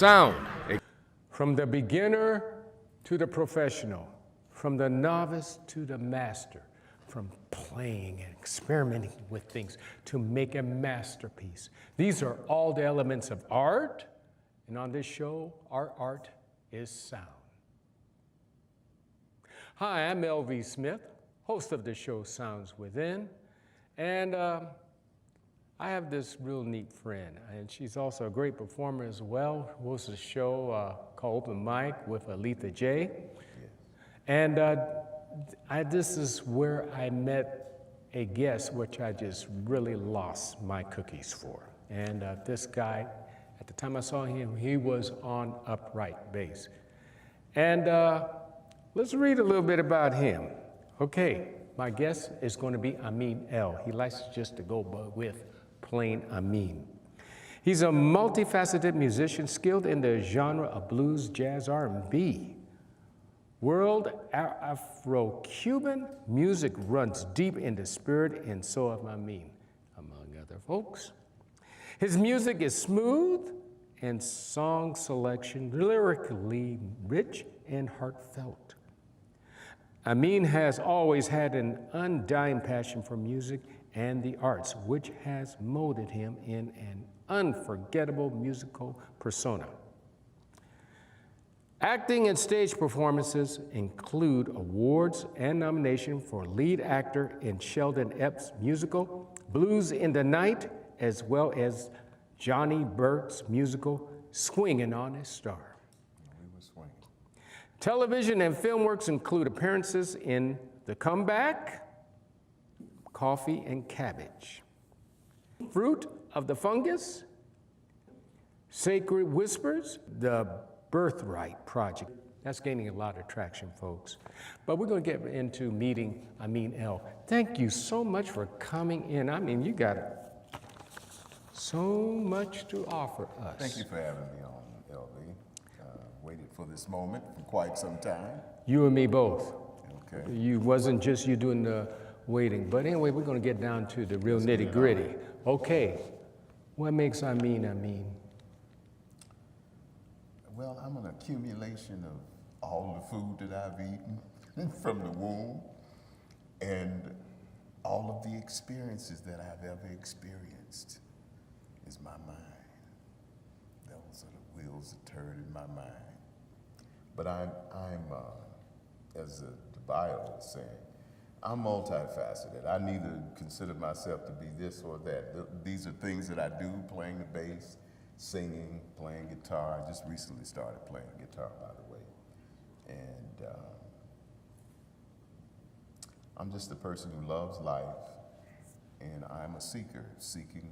sound. From the beginner to the professional, from the novice to the master, from playing and experimenting with things to make a masterpiece. These are all the elements of art, and on this show, our art is sound. Hi, I'm L.V. Smith, host of the show Sounds Within, and I have this real neat friend, and she's also a great performer as well. Hosts a show called Open Mic with Aletha J. And this is where I met a guest, which I just really lost my cookies for. And this guy, at the time I saw him, he was on upright bass. And let's read a little bit about him. Okay, my guest is going to be Amin L. He likes just to go with plain Amin. He's a multifaceted musician skilled in the genre of blues, jazz, R&B. World Afro-Cuban music runs deep in the spirit and soul of Amin, among other folks. His music is smooth and song selection lyrically rich and heartfelt. Amin has always had an undying passion for music and the arts, which has molded him in an unforgettable musical persona. Acting and stage performances include awards and nomination for lead actor in Sheldon Epps' musical Blues in the Night, as well as Johnny Burke's musical Swingin' on a Star. We were swinging. Television and film works include appearances in The Comeback, Coffee and Cabbage, Fruit of the Fungus, Sacred Whispers, The Birthright Project. That's gaining a lot of traction, folks. But we're going to get into meeting Amin L. Thank you so much for coming in. I mean, you got so much to offer us. Thank you for having me on, LV. Waited for this moment for quite some time. You and me both. Okay. You wasn't just you doing the waiting. But anyway, we're going to get down to the real nitty-gritty. Okay, what makes Amin Amin? Well, I'm an accumulation of all the food that I've eaten from the womb and all of the experiences that I've ever experienced is my mind. Those are the wheels that turn in my mind. But I'm as the bio is saying, I'm multifaceted. I neither consider myself to be this or that. These are things that I do, playing the bass, singing, playing guitar. I just recently started playing guitar, by the way. And I'm just a person who loves life, and I'm a seeker, seeking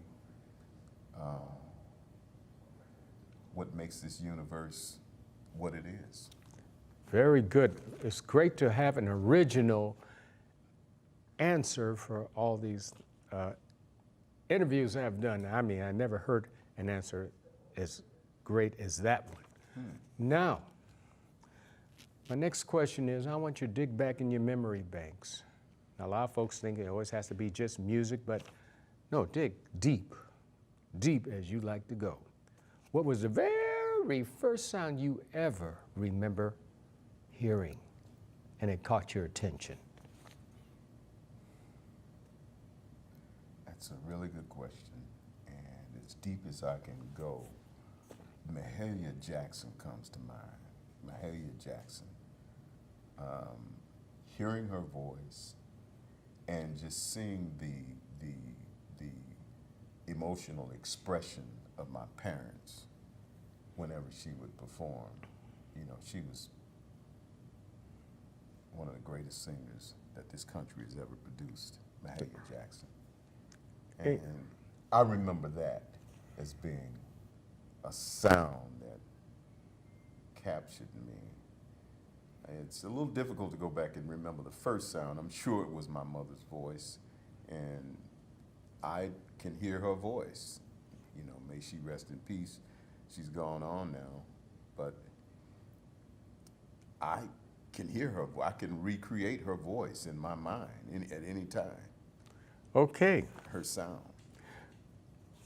what makes this universe what it is. Very good. It's great to have an original answer for all these interviews I've done. I mean, I never heard an answer as great as that one. Now, my next question is, I want you to dig back in your memory banks. Now, a lot of folks think it always has to be just music, but no, dig deep, deep as you like to go. What was the very first sound you ever remember hearing and it caught your attention? That's a really good question, and as deep as I can go, Mahalia Jackson comes to mind. Mahalia Jackson. Hearing her voice and just seeing the emotional expression of my parents whenever she would perform. You know, she was one of the greatest singers that this country has ever produced, Mahalia Jackson. And I remember that as being a sound that captured me. It's a little difficult to go back and remember the first sound. I'm sure it was my mother's voice, and I can hear her voice. You know, may she rest in peace. She's gone on now, but I can hear her. I can recreate her voice in my mind at any time. Okay. Her sound.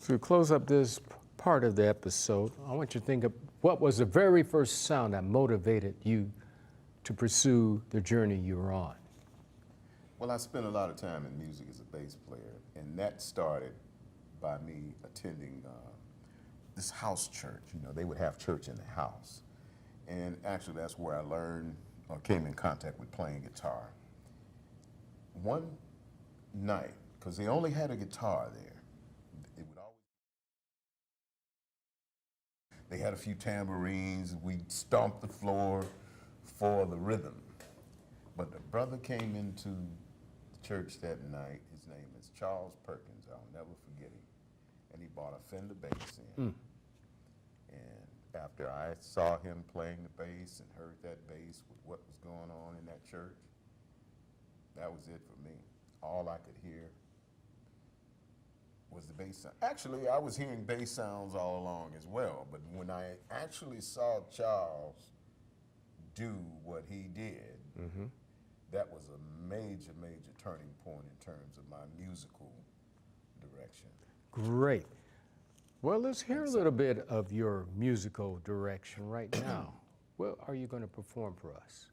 To close up this part of the episode, I want you to think of what was the very first sound that motivated you to pursue the journey you were on. Well, I spent a lot of time in music as a bass player, and that started by me attending this house church. You know, they would have church in the house. And actually, that's where I learned or came in contact with playing guitar. One night, because they only had a guitar there, it would always, they had a few tambourines, we'd stomp the floor for the rhythm. But the brother came into the church that night. His name is Charles Perkins. I'll never forget him. And he bought a Fender bass in. And after I saw him playing the bass and heard that bass with what was going on in that church, that was it for me. All I could hear was the bass sound. Actually, I was hearing bass sounds all along as well, but when I actually saw Charles do what he did, that was a major, major turning point in terms of my musical direction. Great. Well, let's hear a little bit of your musical direction right now. What are you going to perform for us?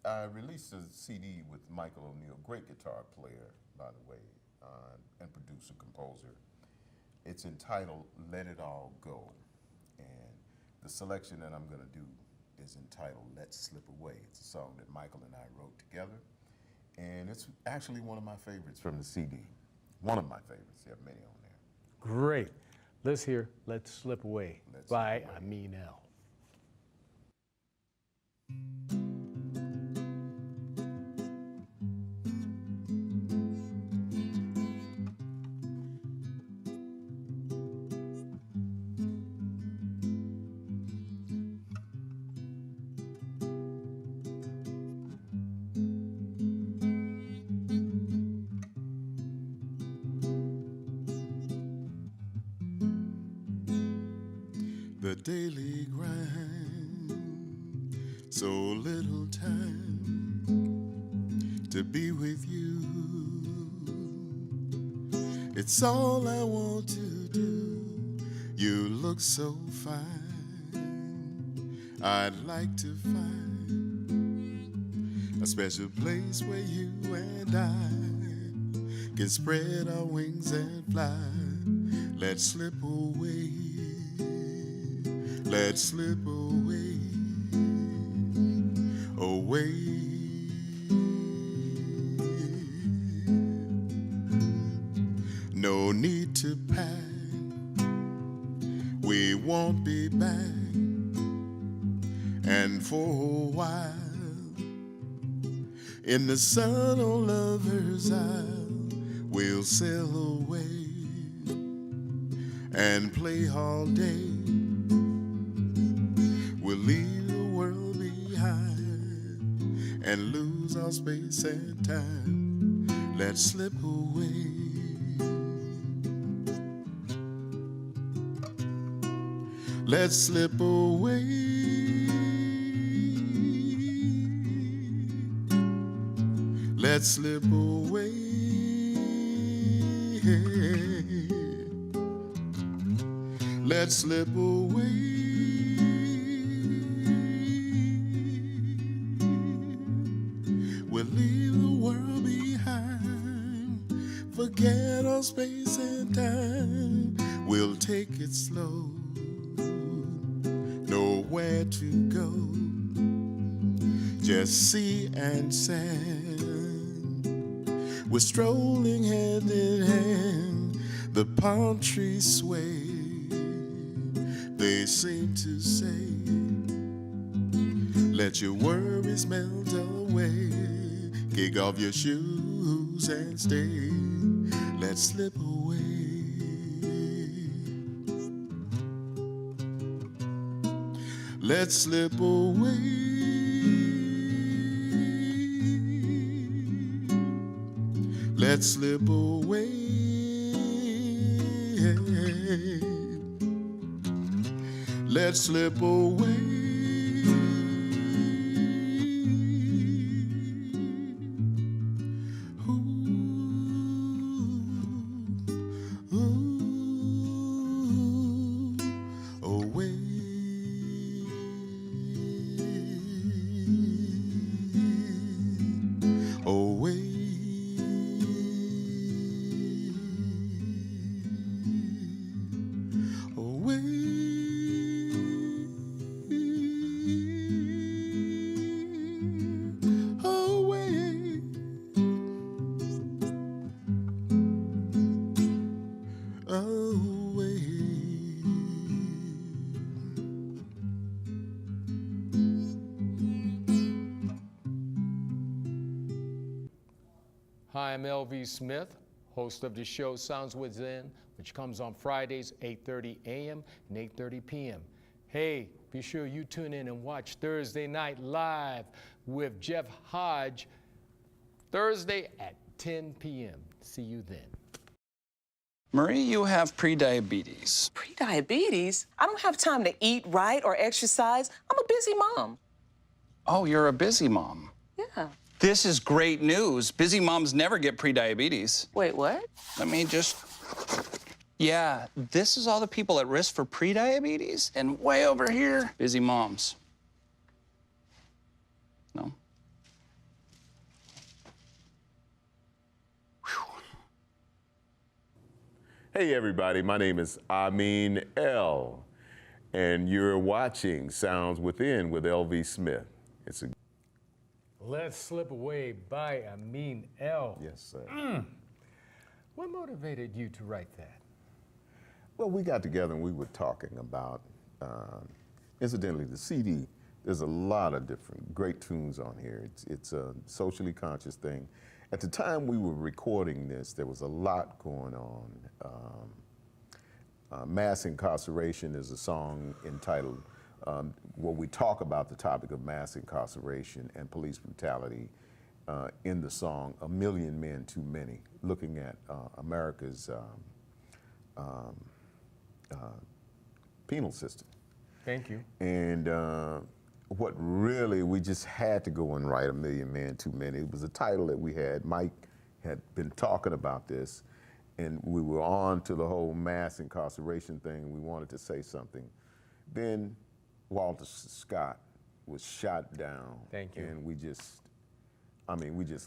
I released a CD with Michael O'Neill, great guitar player, by the way, and producer, composer. It's entitled Let It All Go. And the selection that I'm going to do is entitled Let's Slip Away. It's a song that Michael and I wrote together. And it's actually one of my favorites from the CD. One of my favorites. There are many on there. Great. Let's hear Let's Slip Away by Slip Away. Amin L. The daily grind, so little time to be with you. It's all I want to do. You look so fine. I'd like to find a special place where you and I can spread our wings and fly. Let's slip away. Let's slip away, away. No need to pack, we won't be back. And for a while, in the sun on Lover's Isle, we'll sail away and play all day. We'll leave the world behind and lose our space and time. Let's slip away. Let's slip away. Let's slip away. Let's slip away. We'll leave the world behind, forget all space and time. We'll take it slow, nowhere to go, just sea and sand. We're strolling hand in hand, the palm trees sway. They seem to say, let your worries melt away. Kick off your shoes and stay. Let's slip away. Let's slip away. Let's slip away. Let's slip away. Ooh. I'm LV Smith, host of the show Sounds Within, which comes on Fridays, 8:30 a.m. and 8:30 p.m. Hey, be sure you tune in and watch Thursday Night Live with Jeff Hodge, Thursday at 10 p.m. See you then. Marie, you have prediabetes. Prediabetes? I don't have time to eat right or exercise. I'm a busy mom. Oh, you're a busy mom. Yeah. This is great news. Busy moms never get prediabetes. Wait, what? Let me just... Yeah, this is all the people at risk for prediabetes, and way over here, busy moms. No? Hey everybody, my name is Amin L, and you're watching Sounds Within with LV Smith. It's a Let's Slip Away by Amin L. yes, sir. What motivated you to write that? Well, we got together and we were talking about, incidentally, the CD. There's a lot of different great tunes on here. It's a socially conscious thing. At the time we were recording this, there was a lot going on. Mass Incarceration is a song entitled, where we talk about the topic of mass incarceration and police brutality in the song, A Million Men Too Many, looking at America's penal system. Thank you. And what really, we just had to go and write A Million Men Too Many. It was a title that we had. Mike had been talking about this, and we were on to the whole mass incarceration thing. We wanted to say something. Then Walter Scott was shot down. Thank you. And we just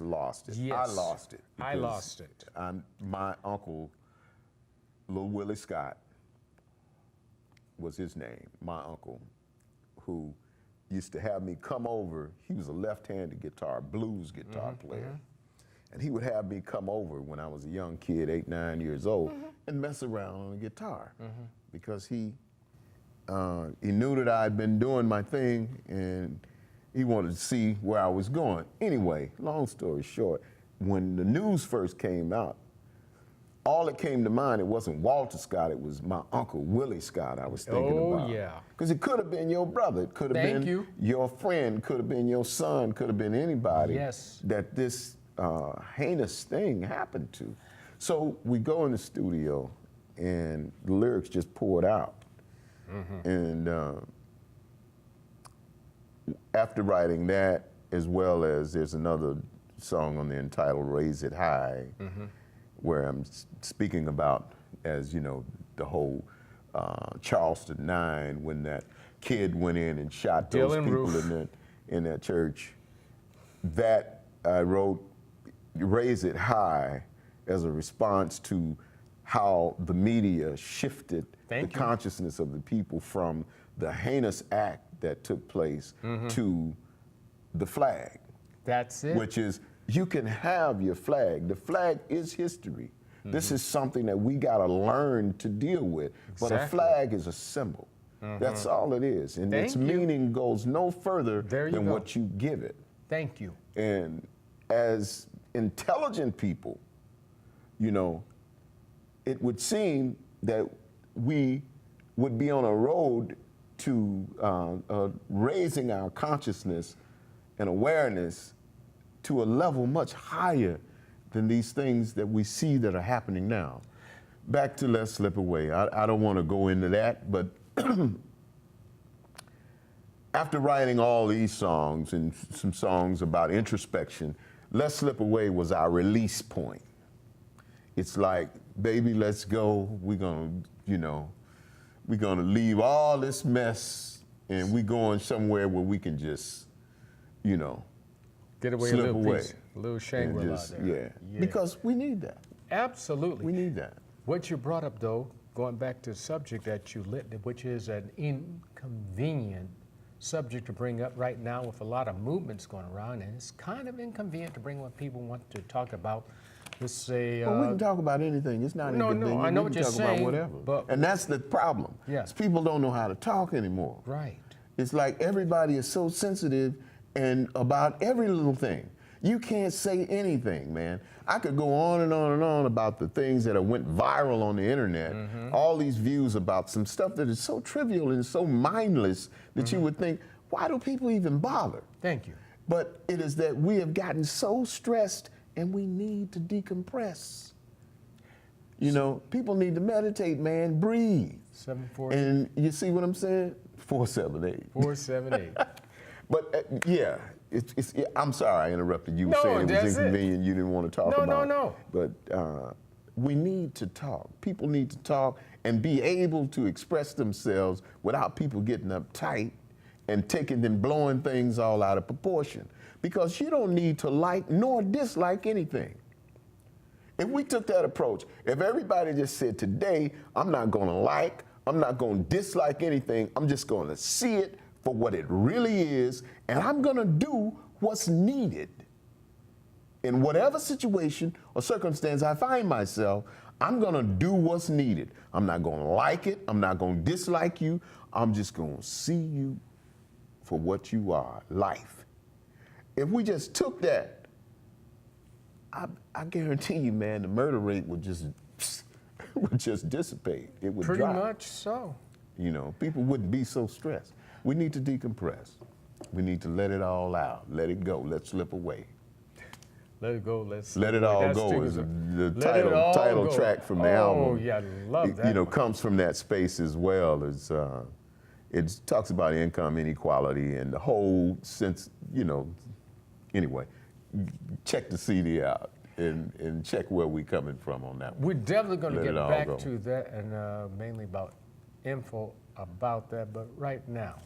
lost it. Yes. I lost it. I lost it. My uncle, Lil Willie Scott, was his name, my uncle, who used to have me come over. He was a left-handed guitar, blues guitar player. And he would have me come over when I was a young kid, 8, 9 years old, and mess around on a guitar. Because he knew that I'd been doing my thing, and he wanted to see where I was going. Anyway, long story short, when the news first came out, all that came to mind, it wasn't Walter Scott, it was my uncle, Willie Scott, I was thinking about. Oh, yeah. Because it could have been your brother, it could have been your friend, could have been your son, could have been anybody that this heinous thing happened to. So we go in the studio, and the lyrics just poured out. And after writing that, as well as there's another song on there entitled Raise It High, where I'm speaking about, as you know, the whole Charleston 9, when that kid went in and shot those people in that church. That I wrote Raise It High as a response to how the media shifted the consciousness of the people from the heinous act that took place to the flag. That's it. Which is, you can have your flag. The flag is history. This is something that we got to learn to deal with. But a flag is a symbol. That's all it is. And its meaning goes no further than what you give it. Thank you. And as intelligent people, you know, it would seem that we would be on a road to raising our consciousness and awareness to a level much higher than these things that we see that are happening now. Back to Let's Slip Away. I don't want to go into that, but after writing all these songs and some songs about introspection, Let's Slip Away was our release point. It's like, baby, let's go. We're gonna, you know, we're gonna leave all this mess and we're going somewhere where we can just, you know, get away, slip a little away. Piece, a little Shangri-La there. Yeah, because we need that. Absolutely. We need that. What you brought up, though, going back to the subject that you lit, which is an inconvenient subject to bring up right now with a lot of movements going around, and it's kind of inconvenient to bring what people want to talk about. Let's say... well, we can talk about anything. It's not inconvenient. No, I know we what can you're talk saying. about whatever. And that's the problem. Yes. People don't know how to talk anymore. Right. It's like everybody is so sensitive and about every little thing. You can't say anything, man. I could go on and on and on about the things that have went viral on the internet. All these views about some stuff that is so trivial and so mindless that you would think, why do people even bother? Thank you. But it is that we have gotten so stressed and we need to decompress. You know, people need to meditate, man, breathe. 748. And you see what I'm saying? 478. 478. But yeah, I'm sorry I interrupted you. No, saying it was that's it. inconvenient. You didn't want to talk about it. No. But we need to talk. People need to talk and be able to express themselves without people getting uptight and blowing things all out of proportion. Because you don't need to like nor dislike anything. If we took that approach, if everybody just said, today, I'm not going to like, I'm not going to dislike anything, I'm just going to see it for what it really is, and I'm going to do what's needed. In whatever situation or circumstance I find myself, I'm going to do what's needed. I'm not going to like it, I'm not going to dislike you, I'm just going to see you for what you are, life. If we just took that, I guarantee you, man, the murder rate would just dissipate. It would Pretty drop. much so. You know, people wouldn't be so stressed. We need to decompress. We need to let it all out. Let it go. Let's slip away. Let it go. Let's Let it all That's go too is good. the Let it all title go. track from the Oh, album. yeah, I love that. You know, one. comes from that space as well. It talks about income inequality and the whole sense, you know, anyway, check the CD out and check where we're coming from on that one. We're definitely going to Let get it all back go. to that and mainly about info about that. But right now,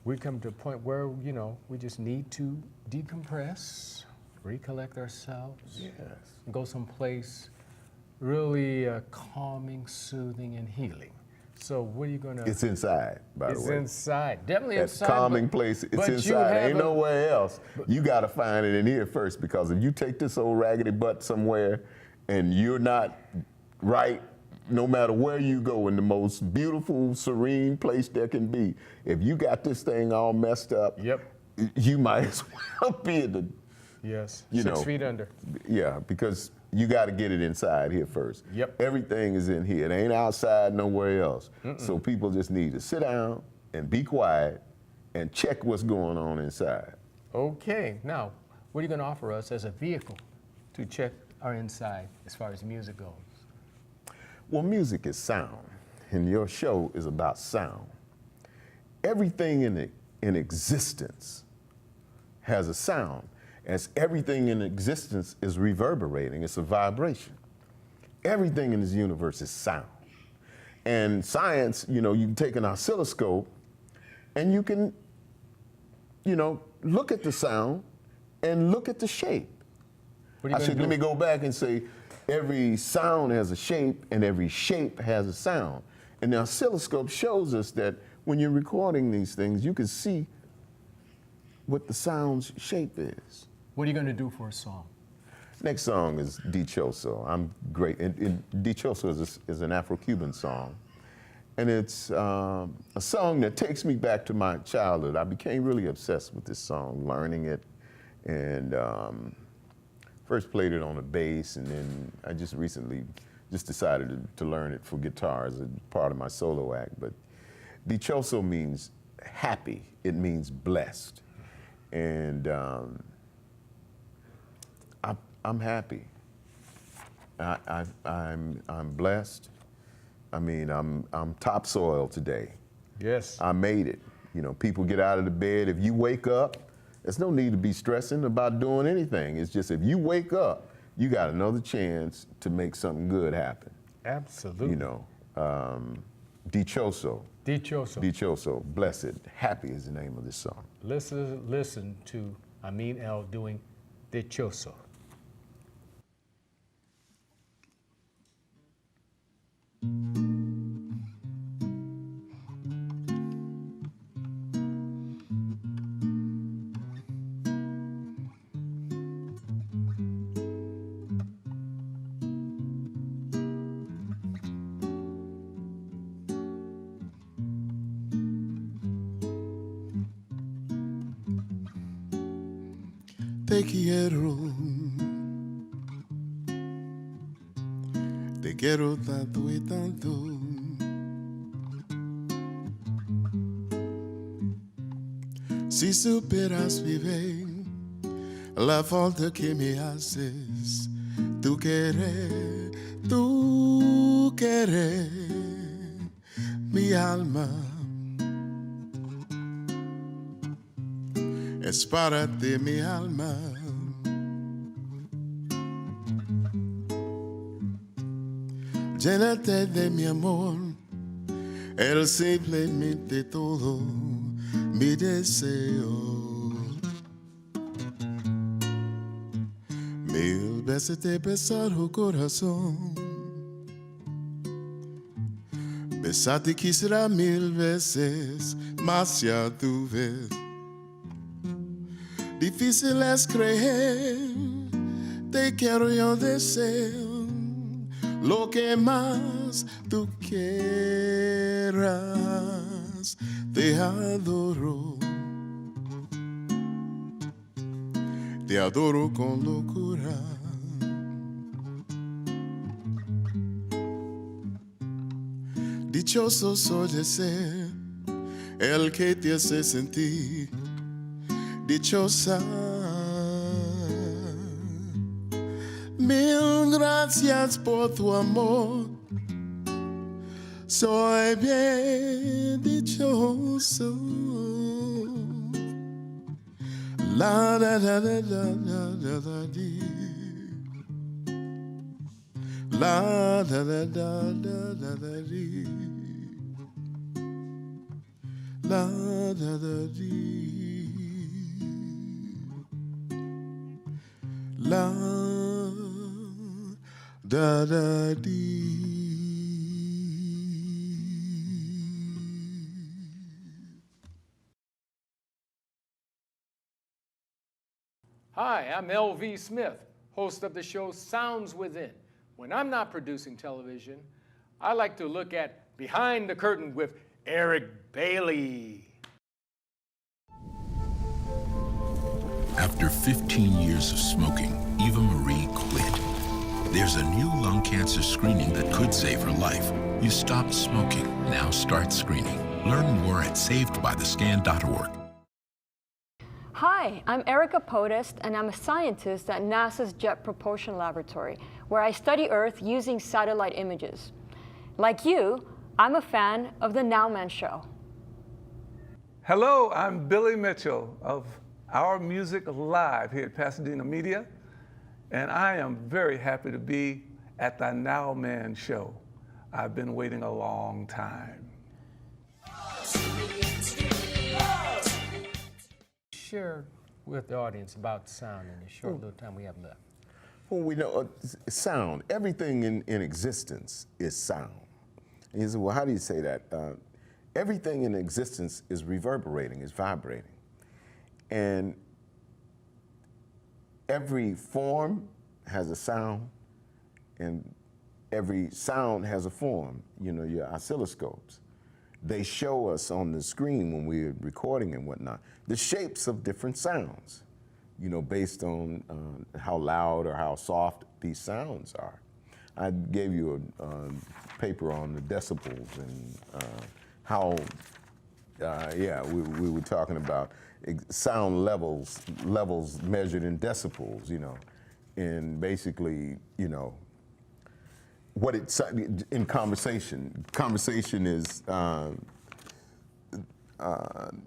we come to a point where, you know, we just need to decompress, recollect ourselves, Yes. go someplace really calming, soothing, and healing. So what are you going to... It's inside, by the way. It's inside. Definitely That inside. calming but- place, it's but you inside. have Ain't a- nowhere else. You got to find it in here first, because if you take this old raggedy butt somewhere and you're not right, no matter where you go, in the most beautiful, serene place there can be, if you got this thing all messed up, Yep. you might as well be in the, Yes. you 6 know. feet under. yeah, because you got to get it inside here first. Yep. Everything is in here. It ain't outside nowhere else. So people just need to sit down and be quiet and check what's going on inside. Okay. Now, what are you going to offer us as a vehicle to check our inside as far as music goes? Well, music is sound, and your show is about sound. Everything in existence has a sound, as everything in existence is reverberating. It's a vibration. Everything in this universe is sound. And science, you know, you can take an oscilloscope and you can, you know, look at the sound and look at the shape. What are you going to Let do? me go back and say, every sound has a shape and every shape has a sound. And the oscilloscope shows us that when you're recording these things, you can see what the sound's shape is. What are you going to do for a song? Next song is Dichoso. I'm great. Dichoso is an Afro-Cuban song. And it's a song that takes me back to my childhood. I became really obsessed with this song, learning it. And first played it on the bass, and then I just recently decided to learn it for guitar as a part of my solo act. But Dichoso means happy. It means blessed. And I'm happy. I'm blessed. I mean, I'm topsoil today. Yes. I made it. You know, people get out of the bed. If you wake up, there's no need to be stressing about doing anything. It's just if you wake up, you got another chance to make something good happen. Absolutely. You know, Dichoso. Dichoso. Dichoso, blessed, happy is the name of this song. Listen to Amin L doing Dichoso. Te quiero Te quiero tanto y tanto. Si superas vivir la falta que me haces, tú quieres mi alma. Es para ti mi alma. Llénate de mi amor, el simplemente todo mi deseo. Mil veces te he besado corazón, besarte quisiera mil veces, más ya tu vez. Difícil es creer, te quiero yo deseo lo que más tú quieras, te adoro con locura. Dichoso soy de ser el que te hace sentir dichosa. Mil gracias por tu amor, soy bien dichoso. La da da da da da da da di. La da da da da da da di. La da da di. La da da di. Hi, I'm L.V. Smith, host of the show Sounds Within. When I'm not producing television, I like to look at Behind the Curtain with Eric Bailey. After 15 years of smoking, Eva Marie quit. There's a new lung cancer screening that could save her life. You stopped smoking. Now start screening. Learn more at savedbythescan.org. Hi, I'm Erica Podest, and I'm a scientist at NASA's Jet Propulsion Laboratory, where I study Earth using satellite images. Like you, I'm a fan of The Now Man Show. Hello, I'm Billy Mitchell of Our Music Live here at Pasadena Media, and I am very happy to be at The Now Man Show. I've been waiting a long time. Share with the audience about sound in the short little time we have left. Well, we know sound. Everything in existence is sound. And you say, well, how do you say that? Everything in existence is reverberating, is vibrating. And every form has a sound, and every sound has a form. You know, your oscilloscopes. They show us on the screen when we're recording and whatnot, the shapes of different sounds, you know, based on how loud or how soft these sounds are. I gave you a paper on the decibels and how, we were talking about sound levels measured in decibels, you know, and basically, you know, what it's in conversation. Conversation is,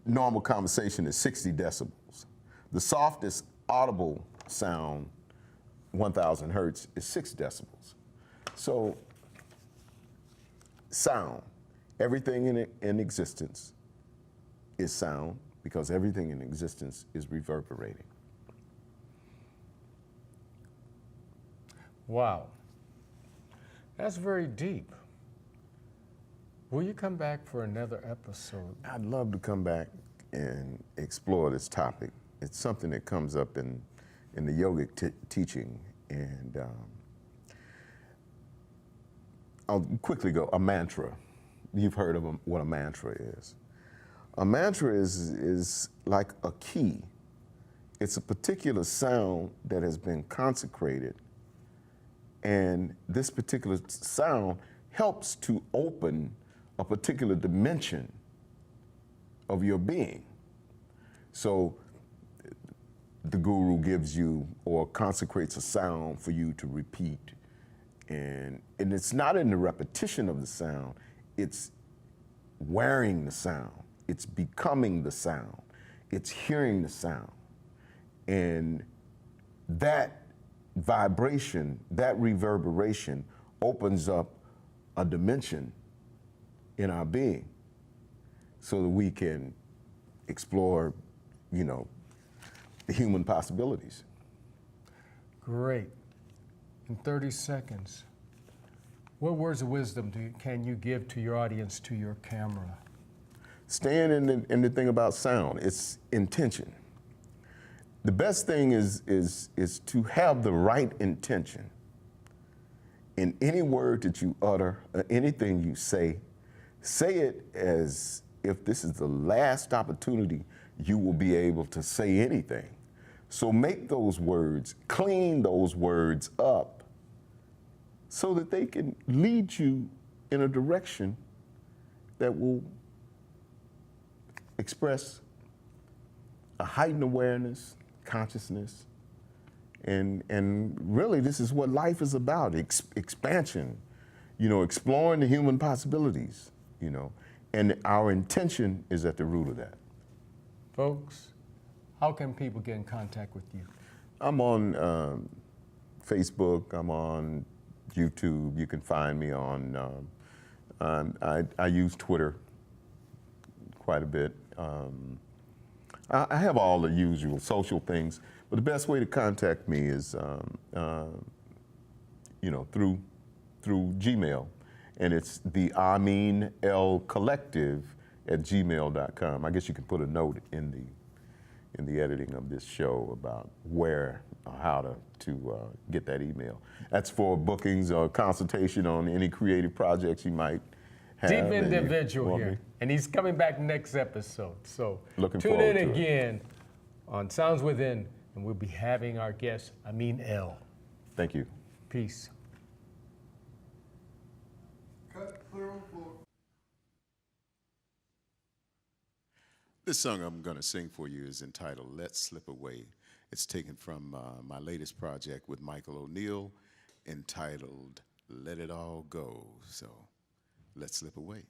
normal conversation is 60 decibels. The softest audible sound, 1,000 hertz, is 6 decibels. So, sound, everything in existence is sound because everything in existence is reverberating. Wow. That's very deep. Will you come back for another episode? I'd love to come back and explore this topic. It's something that comes up in the yogic teaching, and I'll quickly go, a mantra. You've heard of what a mantra is. A mantra is like a key. It's a particular sound that has been consecrated And this particular sound helps to open a particular dimension of your being. So the guru gives you or consecrates a sound for you to repeat. And it's not in the repetition of the sound, it's wearing the sound. It's becoming the sound. It's hearing the sound. And that vibration, that reverberation opens up a dimension in our being so that we can explore, the human possibilities. Great. In 30 seconds, what words of wisdom can you give to your audience, to your camera? Staying in the thing about sound, it's intention. The best thing is to have the right intention in any word that you utter, or anything you say it as if this is the last opportunity you will be able to say anything. So make those words, clean those words up so that they can lead you in a direction that will express a heightened awareness, consciousness, and really this is what life is about, expansion, exploring the human possibilities, and our intention is at the root of that. Folks, how can people get in contact with you? I'm on Facebook, I'm on YouTube, you can find me on, I use Twitter quite a bit. I have all the usual social things, but the best way to contact me is, through Gmail, and it's the Amin L Collective at gmail.com. I guess you can put a note in the editing of this show about where or how to get that email. That's for bookings or consultation on any creative projects you might have. Deep individual here, and he's coming back next episode. So Looking tune forward in to it. again on Sounds Within, and we'll be having our guest, Amin L. Thank you. Peace. This song I'm going to sing for you is entitled Let's Slip Away. It's taken from my latest project with Michael O'Neill entitled Let It All Go. So let's slip away.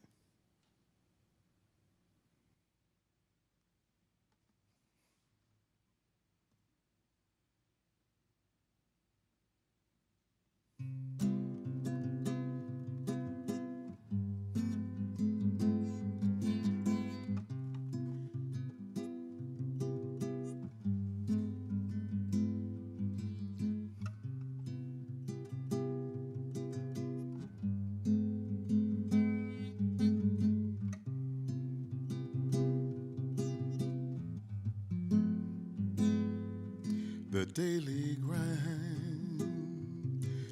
The daily grind,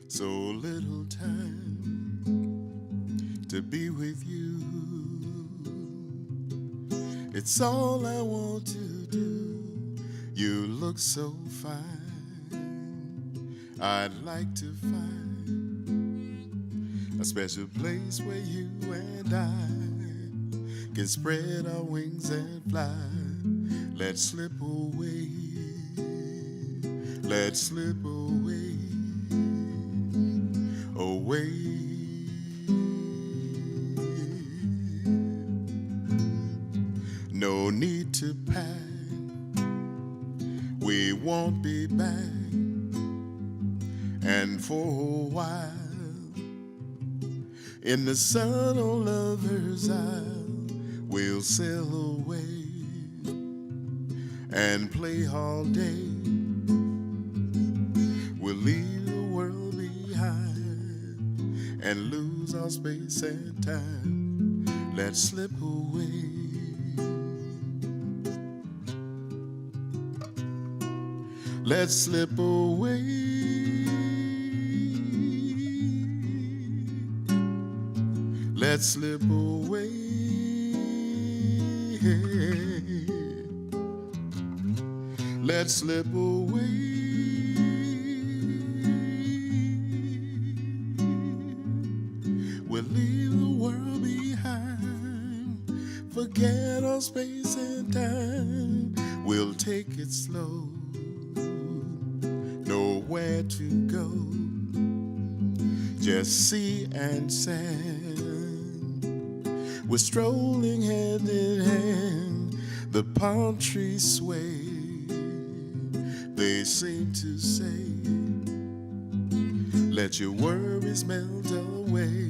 so little time to be with you. It's all I want to do. You look so fine. I'd like to find a special place where you and I can spread our wings and fly. Let's slip away. Let's slip away, away. No need to pack, we won't be back. And for a while, in the sun on Lover's Isle, we'll sail away and play all day. We'll leave the world behind and lose our space and time. Let's slip away. Let's slip away. Let's slip away. Let's slip away. space and time. We'll take it slow, nowhere to go, just sea and sand. We're strolling hand in hand, the palm trees sway. They seem to say, let your worries melt away.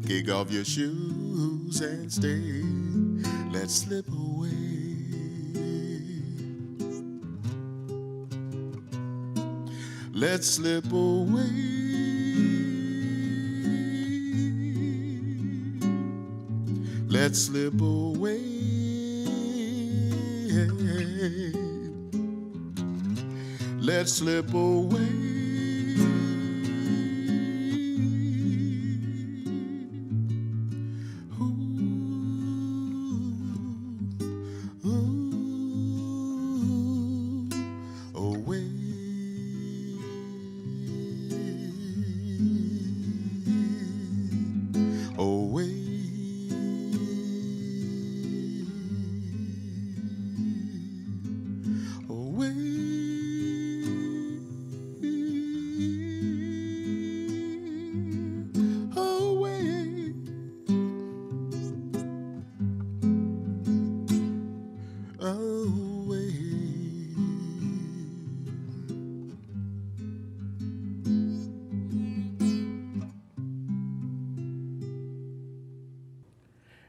Kick off your shoes and stay. Let's slip away. Let's slip away. Let's slip away. Let's slip away.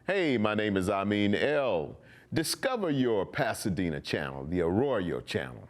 Hey, my name is Amin L. Discover your Pasadena channel, the Arroyo channel.